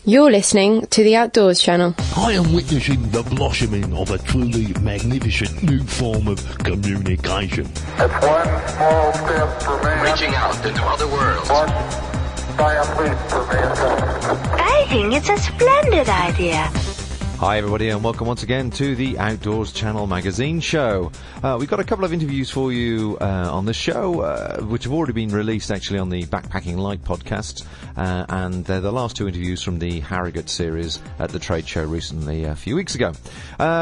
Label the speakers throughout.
Speaker 1: You're listening to the Outdoors Channel.
Speaker 2: I am witnessing the blossoming of a truly magnificent new form of communication.
Speaker 3: It's one small step for man.
Speaker 4: Reaching out into other worlds.
Speaker 3: One giant leap for mankind.
Speaker 5: I think it's a splendid idea.
Speaker 6: Hi everybody and welcome once again to the Outdoors Channel magazine show. We've got a couple of interviews for you on the show, which have already been released actually on the Backpacking Light podcast, and they're the last two interviews from the Harrogate series at the trade show recently a few weeks ago.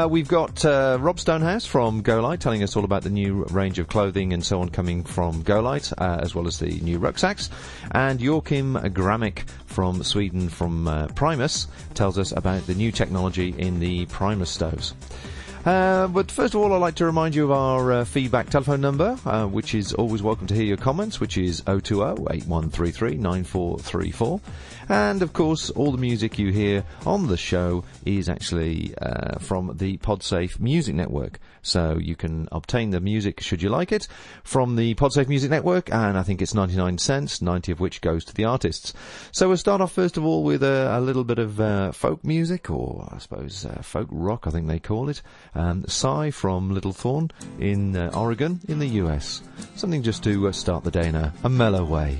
Speaker 6: We've got Rob Stonehouse from Golite telling us all about the new range of clothing and so on coming from Golite, as well as the new rucksacks, and Yorkim Gramik from Sweden from Primus tells us about the new technology in the Primus stoves. But first of all, I'd like to remind you of our feedback telephone number, which is always welcome to hear your comments, which is 020-8133-9434. And, of course, all the music you hear on the show is actually from the Podsafe Music Network. So you can obtain the music, should you like it, from the Podsafe Music Network, and I think it's 99 cents, 90 of which goes to the artists. So we'll start off, first of all, with a little bit of folk music, or I suppose folk rock, I think they call it. Cy from Little Thorn in Oregon in the US. Something just to start the day in a mellow way.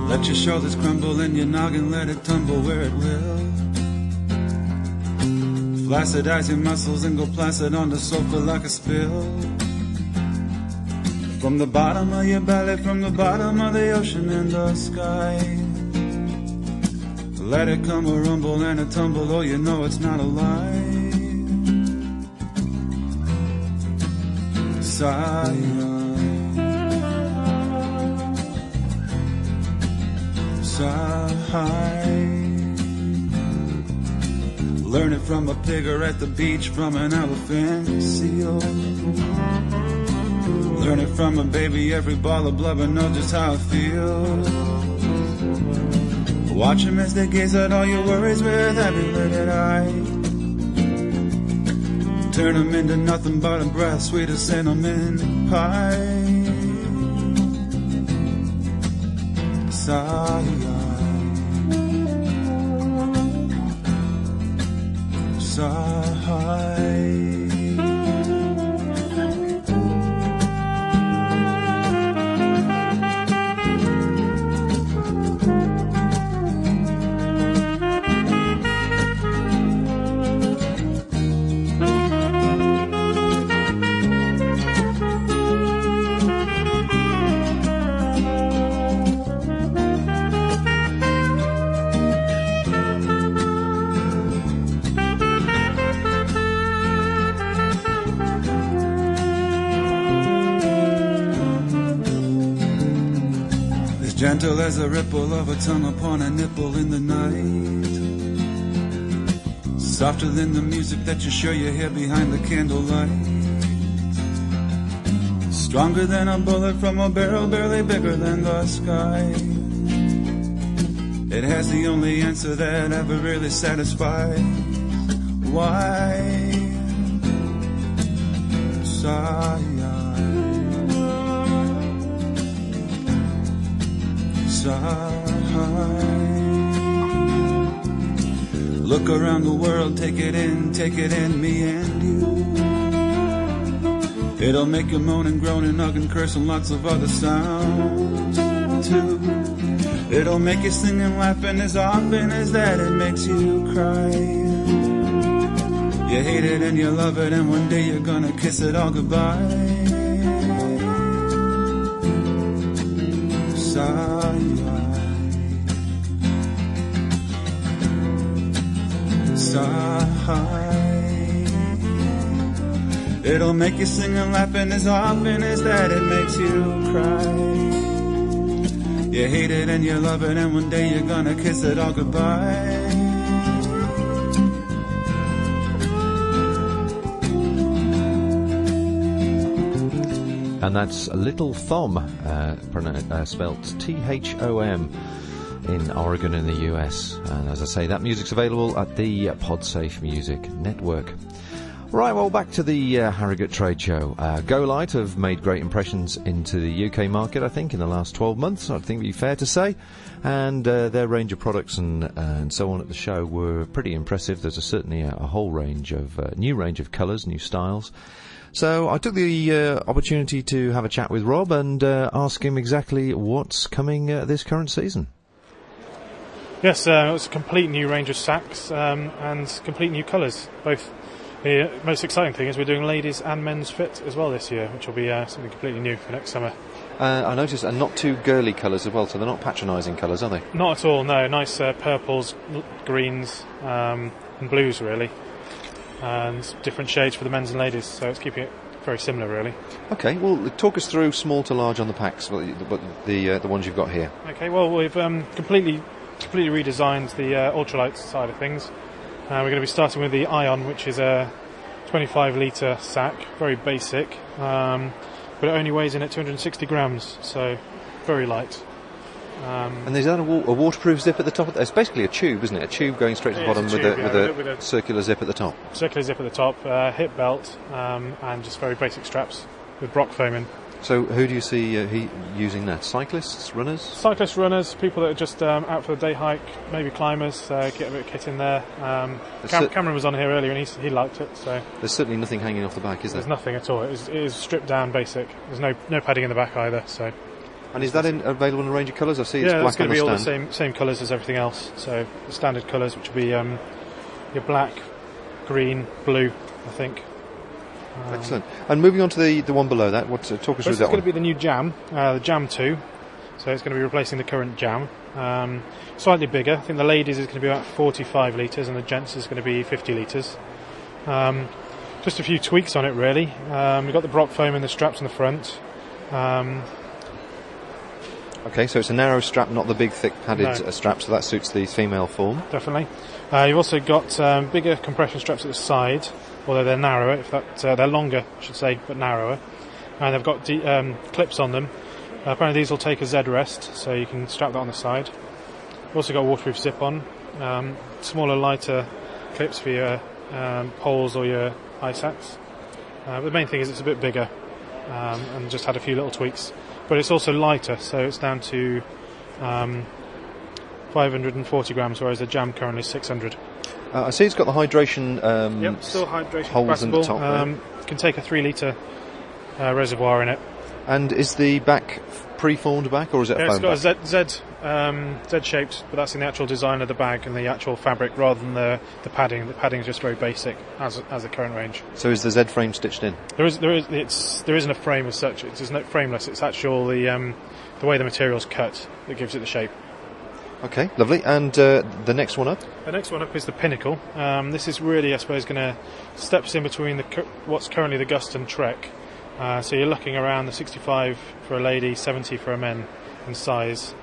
Speaker 7: Let your shoulders crumble and your noggin let it tumble where it will. Flacidize your muscles and go placid on the sofa like a spill. From the bottom of your belly, from the bottom of the ocean and the sky. Let it come a rumble and a tumble, oh you know it's not a lie. Sigh. Learn it from a pig or at the beach, from an elephant seal. Learn it from a baby, every ball of blubber knows just how it feels. Watch them as they gaze at all your worries with every lidded eye. Turn them into nothing but a breath, sweet as cinnamon pie. Sigh. Gentle as a ripple of a tongue upon a nipple in the night. Softer than the music that you're sure you hear behind the candlelight. Stronger than a bullet from a barrel, barely bigger than the sky. It has the only answer that ever really satisfies. Why? Sigh. Look around the world, take it in, me and you. It'll make you moan and groan and hug and curse and lots of other sounds too. It'll make you sing and laugh, and as often as that it makes you cry. You hate it and you love it, and one day you're gonna kiss it all goodbye. Sigh. It'll make you sing and laugh, and as often as that it makes you cry. You hate it and you love it, and one day you're gonna kiss it all goodbye.
Speaker 6: And that's Little Thom, spelt T-H-O-M. in Oregon in the US. And as I say, that music's available at the Podsafe Music Network. Right, well, back to the Harrogate Trade Show. Golite have made great impressions into the UK market, I think, in the last 12 months, I think it'd be fair to say. And their range of products and so on at the show were pretty impressive. There's certainly a whole range of new range of colours, new styles. So I took the opportunity to have a chat with Rob and ask him exactly what's coming this current season.
Speaker 4: Yes, it's a complete new range of sacks and complete new colours, both. The most exciting thing is we're doing ladies and men's fit as well this year, which will be something completely new for next summer.
Speaker 6: I noticed, and not too girly colours as well, so they're not patronising colours, are they?
Speaker 4: Not at all, no. Nice purples, greens and blues, really. And different shades for the men's and ladies, so it's keeping it very similar, really. OK, well, talk us through small to large on the packs, the ones you've got here. OK, well, we've completely redesigned the ultralight side of things. We're going to be starting with the Ion, which is a 25 litre sack, very basic, but it only weighs in at 260 grams, so very light.
Speaker 6: And is that a waterproof zip at the top? It's basically a tube, isn't it? A tube going straight to the bottom with a circular zip at the top.
Speaker 4: Circular zip at the top, hip belt, and just very basic straps with Brock foam in.
Speaker 6: So who do you see using that? Cyclists, runners?
Speaker 4: Cyclists, runners, people that are just out for a day hike, maybe climbers, get a bit of kit in there. Cameron was on here earlier and he liked it. So
Speaker 6: there's certainly nothing hanging off the back, is there?
Speaker 4: There's nothing at all. It is stripped down basic. There's no padding in the back either. So.
Speaker 6: And is that available in a range of colours? I see it's black on the stand.
Speaker 4: Yeah, it's going to be all the same colours as everything else. So the standard colours, which will be your black, green, blue, I think.
Speaker 6: Excellent. And moving on to the one below that, talk us through that one.
Speaker 4: It's going to be the new Jam, the Jam 2. So it's going to be replacing the current Jam. Slightly bigger. I think the ladies is going to be about 45 litres and the gents is going to be 50 litres. Just a few tweaks on it, really. We've got the Brock foam in the straps in the front.
Speaker 6: OK, so it's a narrow strap, not the big, thick, padded strap, so that suits the female form.
Speaker 4: Definitely. You've also got bigger compression straps at the side, although they're narrower, they're longer, I should say, but narrower. And they've got clips on them. Apparently these will take a Z rest, so you can strap that on the side. You've also got a waterproof zip on. Smaller, lighter clips for your poles or your eye sacks. The main thing is it's a bit bigger and just had a few little tweaks. But it's also lighter, so it's down to 540 grams, whereas the Jam currently is 600.
Speaker 6: I see it's got the hydration
Speaker 4: still hydration
Speaker 6: holes in the top.
Speaker 4: It can take a 3 litre reservoir in it.
Speaker 6: And is the back pre-formed back, or is it a foam back?
Speaker 4: It's got a Z-shaped, but that's in the actual design of the bag and the actual fabric rather than the padding. The padding is just very basic as the current range.
Speaker 6: So is the Z frame stitched in?
Speaker 4: There isn't a frame as such. It's not frameless. It's actual the way the material's cut that gives it the shape.
Speaker 6: Okay, lovely. And the next one up?
Speaker 4: The next one up is the Pinnacle. This is really, I suppose, going to steps in between what's currently the Gust and Trek. So you're looking around the 65 for a lady, 70 for a men in size.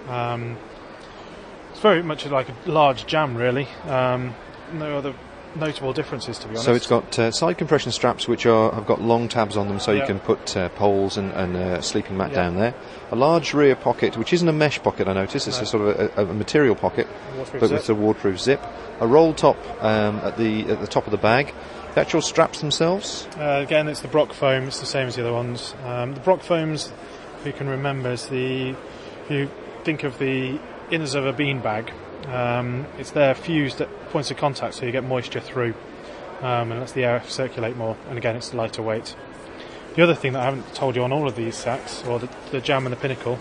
Speaker 4: It's very much like a large Jam, really. No other notable differences, to be honest.
Speaker 6: So it's got side compression straps which have got long tabs on them, so you can put poles and a sleeping mat down there. A large rear pocket, which isn't a mesh pocket, I notice. It's a sort of a material pocket, but with a waterproof zip. A roll top at the top of the bag. The actual straps themselves?
Speaker 4: Again, it's the Brock foam. It's the same as the other ones. The Brock foams, if you can remember, is if you think of the inners of a bean bag, it's there fused at points of contact, so you get moisture through, and lets the air circulate more. And again, it's lighter weight. The other thing that I haven't told you on all of these sacks, or the Jam and the Pinnacle,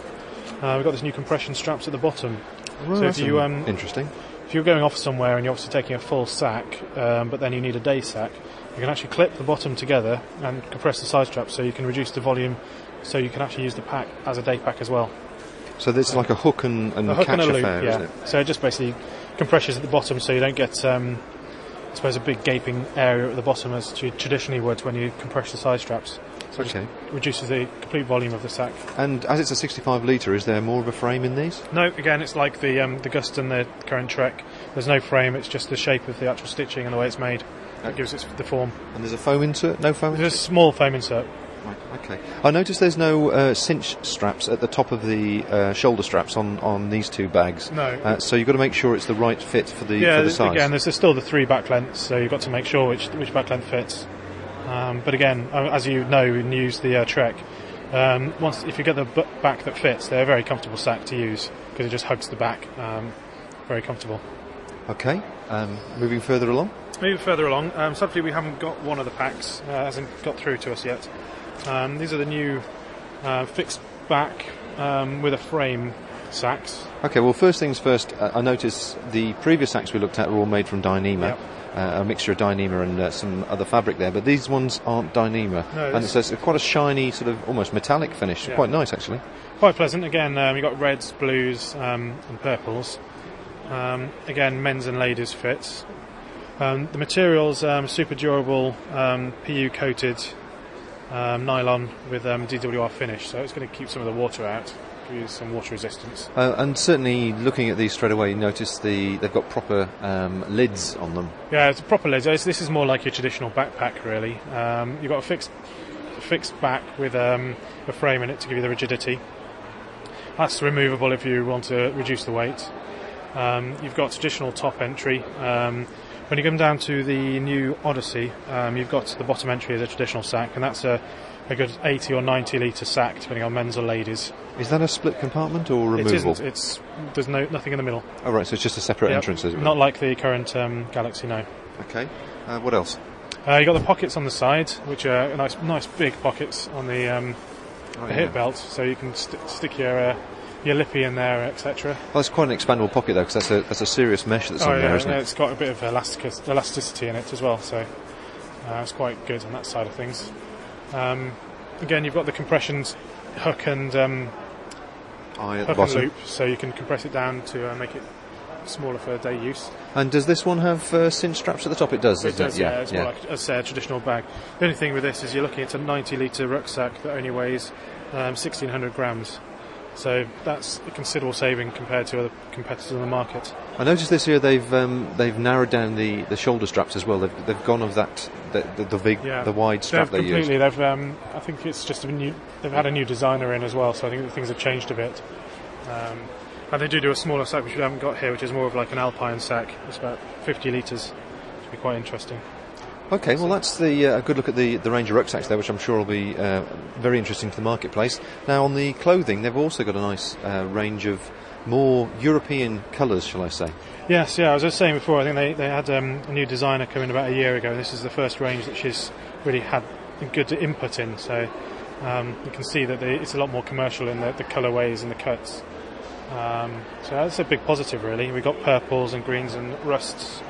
Speaker 4: we've got this new compression straps at the bottom.
Speaker 6: Well, so if you interesting.
Speaker 4: If you're going off somewhere and you're obviously taking a full sack, but then you need a day sack, you can actually clip the bottom together and compress the side straps, so you can reduce the volume, so you can actually use the pack as a day pack as well.
Speaker 6: So this is like a hook and catch affair, isn't it?
Speaker 4: So it just basically compresses at the bottom, so you don't get, I suppose, a big gaping area at the bottom as you traditionally would when you compress the side straps. So it reduces the complete volume of the sack.
Speaker 6: And as it's a 65 litre, is there more of a frame in these?
Speaker 4: No, again, it's like the Gust and the current Trek. There's no frame, it's just the shape of the actual stitching and the way it's made that gives it the form.
Speaker 6: And there's a foam insert? No foam insert?
Speaker 4: There's a small foam insert.
Speaker 6: Right, okay. I noticed there's no cinch straps at the top of the shoulder straps on these two bags.
Speaker 4: No.
Speaker 6: So you've got to make sure it's the right fit for the size.
Speaker 4: Again, there's still the 3 back lengths, so you've got to make sure which back length fits. But again, as you know, and use the Trek, if you get the back that fits, they're a very comfortable sack to use because it just hugs the back. Very comfortable.
Speaker 6: Okay. Moving further along.
Speaker 4: Sadly, we haven't got one of the packs. Hasn't got through to us yet. These are the new fixed back with a frame sacks.
Speaker 6: Okay, well, first things first, I noticed the previous sacks we looked at were all made from Dyneema.
Speaker 4: Yep.
Speaker 6: A mixture of Dyneema and some other fabric there, but these ones aren't Dyneema.
Speaker 4: No,
Speaker 6: and it's quite a shiny, sort of almost metallic finish.
Speaker 4: Yeah.
Speaker 6: Quite nice, actually.
Speaker 4: Quite pleasant. Again, you've got reds, blues, and purples. Again, men's and ladies fits. The material's super durable, PU coated nylon with DWR finish, so it's going to keep some of the water out, give you some water resistance. And
Speaker 6: certainly, looking at these straight away, you notice they've got proper lids on them.
Speaker 4: Yeah, it's proper lids. This is more like your traditional backpack, really. You've got a fixed back with a frame in it to give you the rigidity. That's removable if you want to reduce the weight. You've got traditional top entry. When you come down to the new Odyssey, you've got the bottom entry as a traditional sack, and that's a good 80 or 90 litre sack, depending on men's or ladies.
Speaker 6: Is that a split compartment or removable?
Speaker 4: It isn't. There's nothing in the middle.
Speaker 6: Oh, right, so it's just a separate entrance, is it?
Speaker 4: Not like the current Galaxy, no.
Speaker 6: Okay. What else?
Speaker 4: You've got the pockets on the side, which are nice big pockets on the hip belt, so you can stick your lippy in there, etc.
Speaker 6: Well, that's quite an expandable pocket, though, because that's a serious mesh that's on there, isn't it?
Speaker 4: It's got a bit of elasticity in it as well, so it's quite good on that side of things. Again, you've got the compression hook and loop, so you can compress it down to make it smaller for day use.
Speaker 6: And does this one have cinch straps at the top? It does, doesn't it?
Speaker 4: Yeah, it's more like a traditional bag. The only thing with this is you're looking at a 90 litre rucksack that only weighs 1,600 grams. So that's a considerable saving compared to other competitors on the market. I
Speaker 6: noticed this year they've narrowed down the shoulder straps as well. They've gone of that the wide strap they use.
Speaker 4: Completely. I think it's just they've had a new designer in as well, so I think things have changed a bit. And they do a smaller sack which we haven't got here, which is more of like an alpine sack. It's about 50 litres, which would be quite interesting.
Speaker 6: Okay, well that's a good look at the range of rucksacks there, which I'm sure will be very interesting to the marketplace. Now on the clothing, they've also got a nice range of more European colours, shall I say?
Speaker 4: Yes, yeah, I was just saying before, I think they had a new designer come in about a year ago. This is the first range that she's really had a good input in, so you can see that it's a lot more commercial in the colourways and the cuts. So that's a big positive, really. We've got purples and greens and rusts.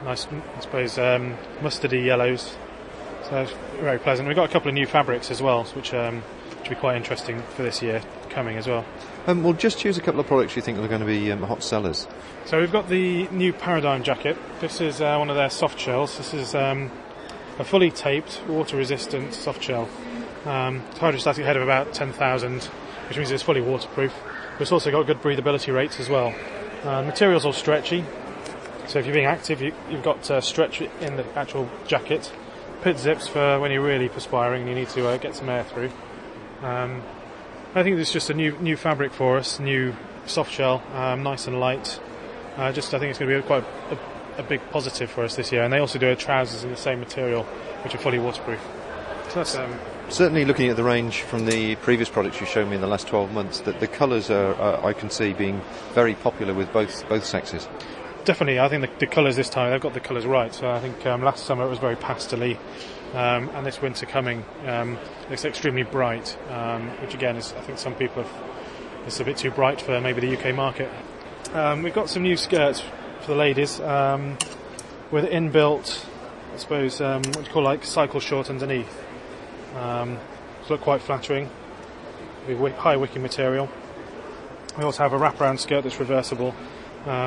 Speaker 4: Nice, I suppose, mustardy yellows. So it's very pleasant. We've got a couple of new fabrics as well, which will be quite interesting for this year coming as well.
Speaker 6: We'll just choose a couple of products you think are going to be hot sellers.
Speaker 4: So we've got the new Paradigm jacket. This is one of their soft shells. This is a fully taped, water-resistant soft shell. Hydrostatic head of about 10,000, which means it's fully waterproof. But it's also got good breathability rates as well. Material's all stretchy. So if you're being active, you've got stretch in the actual jacket. Pit zips for when you're really perspiring and you need to get some air through. I think this is just a new fabric for us, new soft shell, nice and light. I think it's going to be quite a big positive for us this year. And they also do trousers in the same material, which are fully waterproof. So that's
Speaker 6: certainly looking at the range from the previous products you showed me in the last 12 months, that the colours are I can see being very popular with both sexes.
Speaker 4: Definitely, I think the colours this time, they've got the colours right. So I think last summer it was very pastel-y, and this winter coming, it's extremely bright, which again is, I think some people it's a bit too bright for maybe the UK market. We've got some new skirts for the ladies with inbuilt, I suppose, what you call like cycle short underneath. Look quite flattering, with high wicking material. We also have a wraparound skirt that's reversible,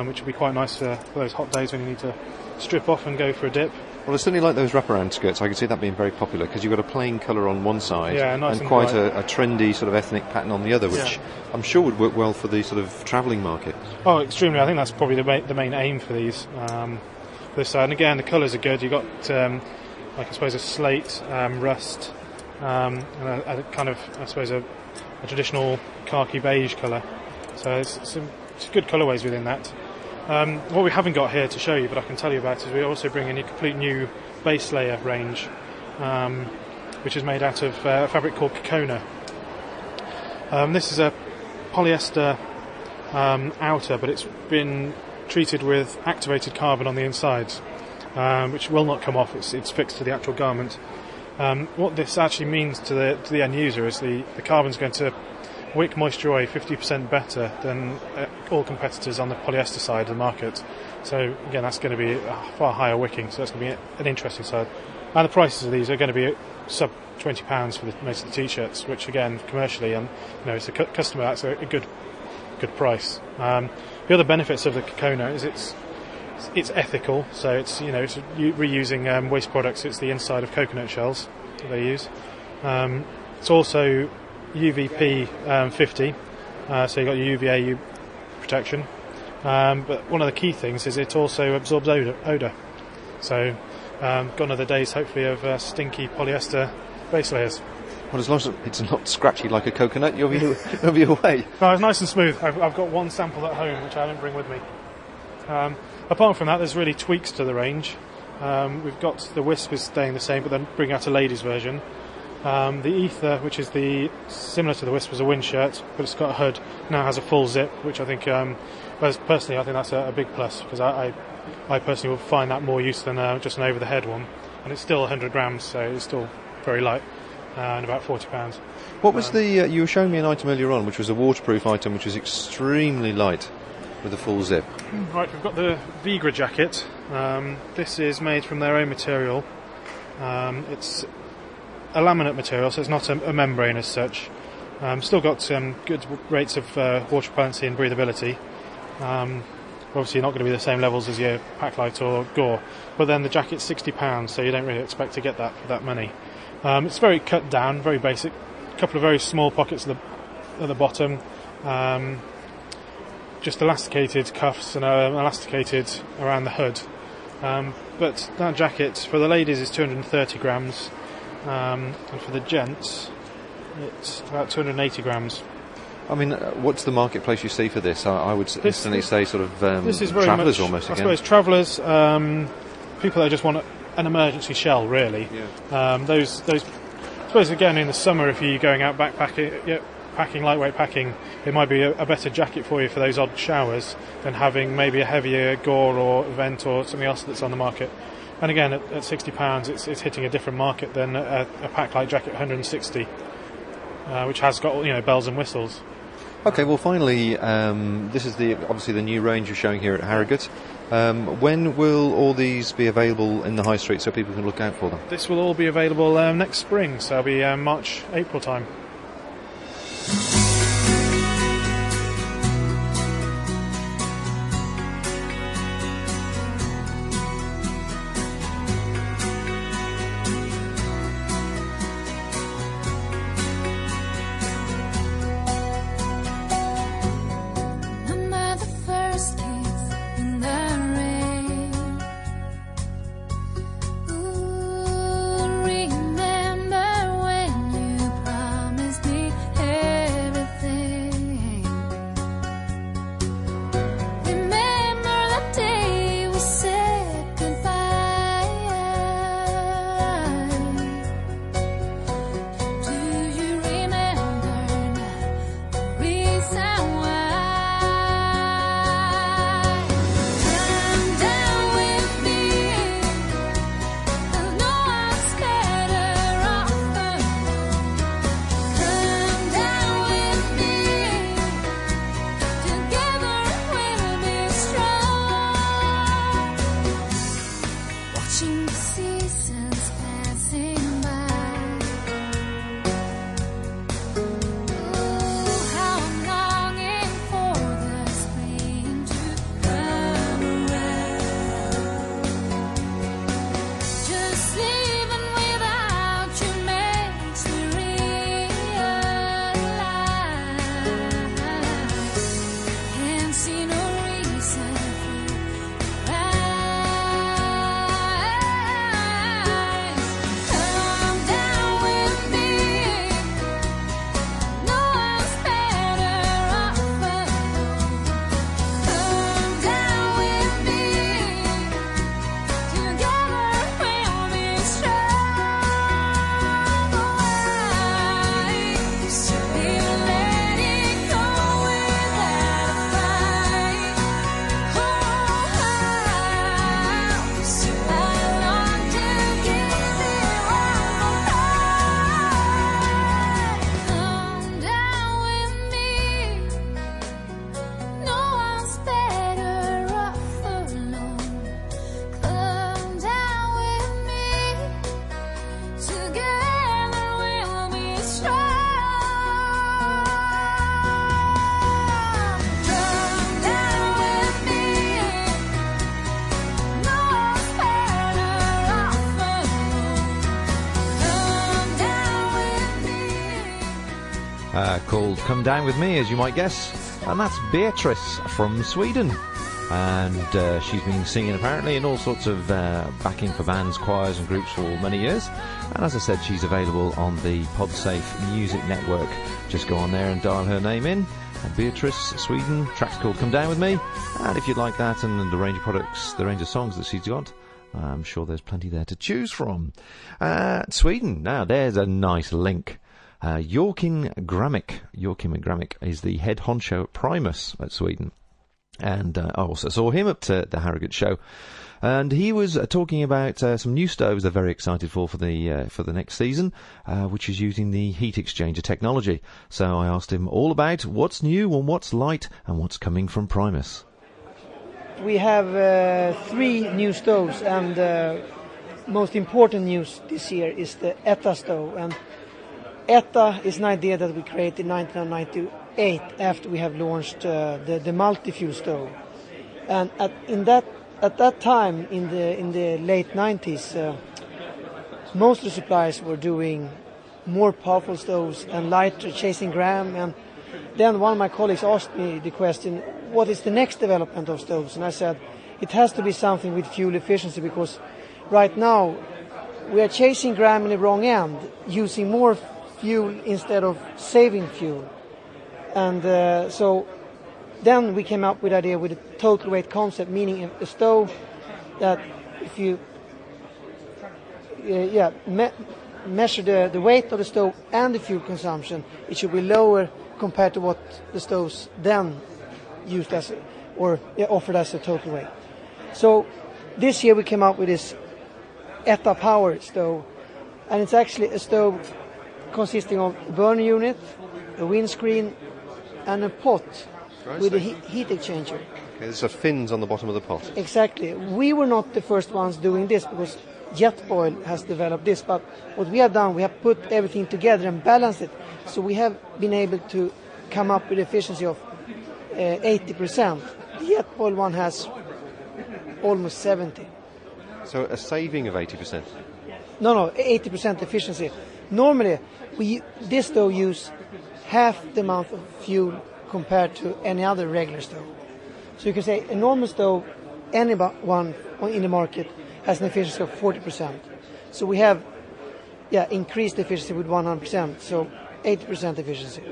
Speaker 4: which would be quite nice for those hot days when you need to strip off and go for a dip.
Speaker 6: Well, I certainly like those wraparound skirts. I can see that being very popular because you've got a plain colour on one side
Speaker 4: nice
Speaker 6: and quite a trendy sort of ethnic pattern on the other, which I'm sure would work well for the sort of travelling market.
Speaker 4: Oh, extremely. I think that's probably the main aim for these. This side, and again, the colours are good. You've got, like I suppose, a slate, rust, and a kind of, I suppose, a traditional khaki beige colour. So it's some good colourways within that. What we haven't got here to show you, but I can tell you about, is we also bring in a complete new base layer range, which is made out of a fabric called Kokona. This is a polyester outer, but it's been treated with activated carbon on the inside, which will not come off. It's fixed to the actual garment. What this actually means to the end user is the carbon's going to wick moisture away 50% better than all competitors on the polyester side of the market. So again, that's going to be a far higher wicking, so that's going to be an interesting side. And the prices of these are going to be sub £20 for most of the t-shirts, which again, commercially, and it's a customer, that's a good price. The other benefits of the Kokona is it's ethical, so it's reusing waste products. It's the inside of coconut shells that they use. It's also UVP 50, so you've got your UVA protection. But one of the key things is it also absorbs odour. So gone are the days, hopefully, of stinky polyester base layers.
Speaker 6: Well, as long as it's not scratchy like a coconut, you'll be away.
Speaker 4: No, it's nice and smooth. I've got one sample at home, which I don't bring with me. Apart from that, there's really tweaks to the range. We've got the Wisp is staying the same, but then bring out a ladies version. The Ether, which is similar to the Wisp, was a wind shirt, but it's got a hood, now has a full zip, which I think, personally, I think that's a big plus, because I personally will find that more use than just an over-the-head one. And it's still 100 grams, so it's still very light, and about £40.
Speaker 6: What was you were showing me an item earlier on, which was a waterproof item, which was extremely light, with a full zip.
Speaker 4: Right, we've got the Vigra jacket. This is made from their own material. It's a laminate material, so it's not a membrane as such. Still got good rates of water repellency and breathability. Obviously not going to be the same levels as your Packlite or Gore, but then the jacket's £60, so you don't really expect to get that for that money. It's very cut down, very basic. A couple of very small pockets at the bottom. Just elasticated cuffs and elasticated around the hood. But that jacket for the ladies is 230 grams, and for the gents it's about 280 grams.
Speaker 6: I mean, what's the marketplace you see for this? I would instantly say sort of
Speaker 4: this is very
Speaker 6: travellers
Speaker 4: much,
Speaker 6: almost.
Speaker 4: I
Speaker 6: again.
Speaker 4: suppose travellers, people that just want an emergency shell, really.
Speaker 6: Yeah.
Speaker 4: Those. I suppose again in the summer, if you're going out backpacking, lightweight packing, it might be a better jacket for you for those odd showers than having maybe a heavier Gore or Vent or something else that's on the market. And again, at £60, it's hitting a different market than a Packlite jacket, 160, which has got bells and whistles.
Speaker 6: Okay, well, finally, this is obviously the new range you're showing here at Harrogate. When will all these be available in the high street so people can look out for them?
Speaker 4: This will all be available next spring, so it'll be March, April time.
Speaker 8: Remember when you promised
Speaker 6: called Come Down With Me, as you might guess, and that's Beatrice from Sweden. And she's been singing apparently in all sorts of backing for bands, choirs and groups for many years. And as I said, she's available on the Podsafe Music Network. Just go on there and dial her name in. Beatrice, Sweden, track's called Come Down With Me. And if you'd like that and the range of products, the range of songs that she's got, I'm sure there's plenty there to choose from. Sweden, now there's a nice link. Yorkim Gramik is the head honcho at Primus at Sweden. And I also saw him at the Harrogate show. And he was talking about some new stoves they're very excited for the next season, which is using the heat exchanger technology. So I asked him all about what's new and what's light and what's coming from Primus.
Speaker 8: We have 3 new stoves, and most important news this year is the ETA stove. And ETA is an idea that we created in 1998 after we have launched the multi-fuel stove. And at that time, in the late 90s, most of the suppliers were doing more powerful stoves and lighter, chasing gram. And then one of my colleagues asked me the question, what is the next development of stoves? And I said, it has to be something with fuel efficiency, because right now we are chasing gram in the wrong end, using more fuel instead of saving fuel. And so then we came up with the idea with a total weight concept, meaning a stove that if you measure the weight of the stove and the fuel consumption, it should be lower compared to what the stoves then used as offered as a total weight. So this year we came up with this ETA Power stove, and it's actually a stove consisting of a burner unit, a windscreen, and a pot with a heat exchanger.
Speaker 9: Okay, there's fins on the bottom of the pot.
Speaker 8: Exactly. We were not the first ones doing this, because Jetboil has developed this, but what we have done, we have put everything together and balanced it. So we have been able to come up with efficiency of 80%. The Jetboil one has almost 70.
Speaker 9: So a saving of 80%?
Speaker 8: No, 80% efficiency. Normally, this stove use half the amount of fuel compared to any other regular stove. So you can say a normal stove, any one in the market, has an efficiency of 40%. So we have increased efficiency with 100%, so 80% efficiency.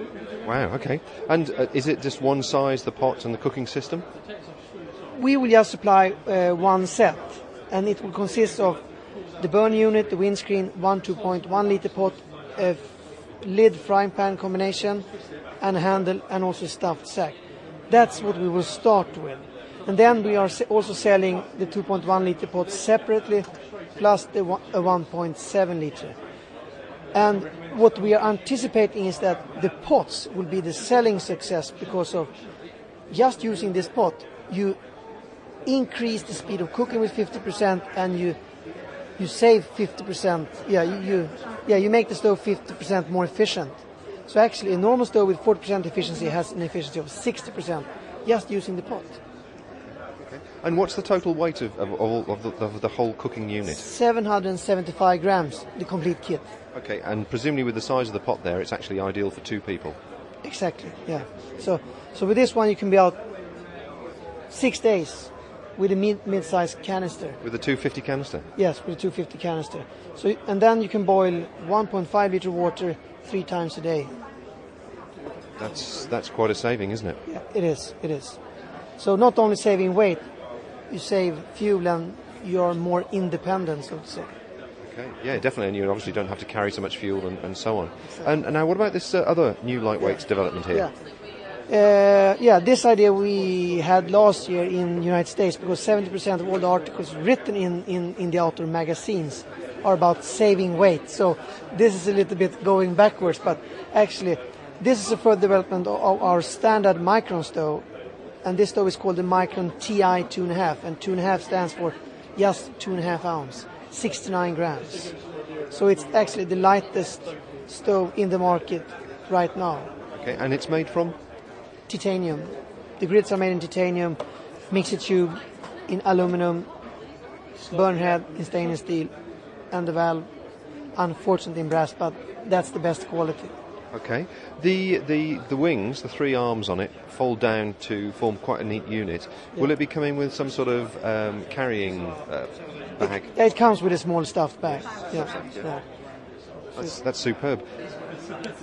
Speaker 9: Wow, okay. And is it just one size, the pot and the cooking system?
Speaker 8: We will just supply one set, and it will consist of the burn unit, the windscreen, 1 2.1 litre pot, a lid frying pan combination, and a handle, and also a stuffed sack. That's what we will start with. And then we are also selling the 2.1 litre pot separately, plus the 1.7 litre. And what we are anticipating is that the pots will be the selling success, because of just using this pot, you increase the speed of cooking with 50%, and you save 50%. You make the stove 50% more efficient. So actually, a normal stove with 40% efficiency has an efficiency of 60% just using the pot.
Speaker 9: Okay. And what's the total weight of the whole cooking unit?
Speaker 8: 775 grams, the complete kit.
Speaker 9: Okay, and presumably with the size of the pot there, it's actually ideal for 2 people.
Speaker 8: Exactly, yeah. So with this one, you can be out 6 days with a mid-sized canister.
Speaker 9: With a 250 canister?
Speaker 8: Yes, with a 250 canister. So, and then you can boil 1.5 litre water 3 times a day.
Speaker 9: That's quite a saving, isn't it?
Speaker 8: Yeah, it is. So not only saving weight, you save fuel and you're more independent, so to say.
Speaker 9: Okay, yeah, definitely, and you obviously don't have to carry so much fuel and so on. Exactly. And now, what about this other new lightweights development here?
Speaker 8: This idea we had last year in the United States, because 70% of all the articles written in the outdoor magazines are about saving weight. So this is a little bit going backwards, but actually this is a further development of our standard Micron stove, and this stove is called the Micron TI 2.5, and 2.5 stands for just 2.5 ounce, 69 grams. So it's actually the lightest stove in the market right now.
Speaker 9: Okay, and it's made from?
Speaker 8: Titanium. The grids are made in titanium, mixer tube in aluminum, burn head in stainless steel, and the valve, unfortunately, in brass, but that's the best quality.
Speaker 9: Okay. The wings, the 3 arms on it, fold down to form quite a neat unit.
Speaker 8: Yeah.
Speaker 9: Will it be coming with some sort of carrying bag?
Speaker 8: It comes with a small stuffed bag. Yeah.
Speaker 9: That's superb.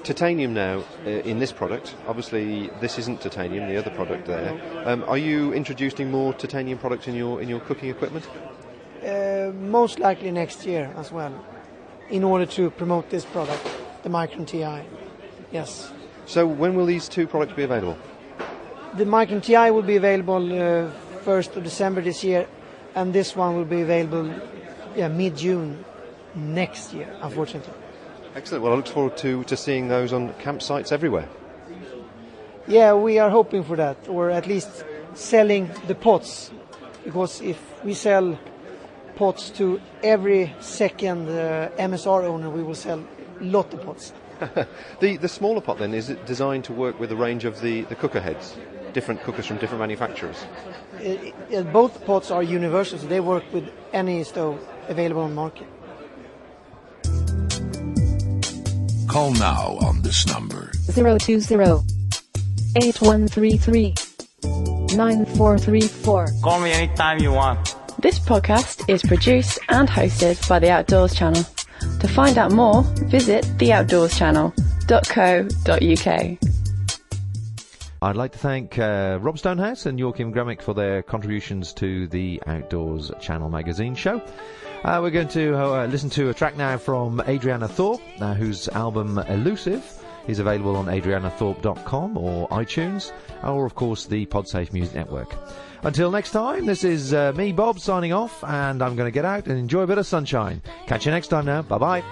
Speaker 9: Titanium now in this product. Obviously, this isn't titanium. The other product there. Are you introducing more titanium products in your cooking equipment?
Speaker 8: Most likely next year as well, in order to promote this product, the Micron TI. Yes.
Speaker 9: So when will these 2 products be available?
Speaker 8: The Micron TI will be available 1st of December this year, and this one will be available mid-June next year, unfortunately.
Speaker 9: Excellent. Well, I look forward to seeing those on campsites everywhere.
Speaker 8: Yeah, we are hoping for that, or at least selling the pots, because if we sell pots to every second MSR owner, we will sell a lot of pots.
Speaker 9: The smaller pot then, is it designed to work with a range of the cooker heads, different cookers from different manufacturers?
Speaker 8: Both pots are universal, so they work with any stove available on the market.
Speaker 2: Call now on this number.
Speaker 1: 020-8133-9434.
Speaker 10: Call me anytime you want.
Speaker 1: This podcast is produced and hosted by The Outdoors Channel. To find out more, visit theoutdoorschannel.co.uk.
Speaker 6: I'd like to thank Rob Stonehouse and Yorkim Gramik for their contributions to the Outdoors Channel magazine show. We're going to listen to a track now from Adriana Thorpe, whose album Elusive is available on adrianathorpe.com or iTunes, or of course the Podsafe Music Network. Until next time, this is me, Bob, signing off, and I'm going to get out and enjoy a bit of sunshine. Catch you next time now. Bye-bye.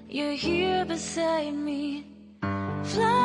Speaker 11: You're here beside me. Fly.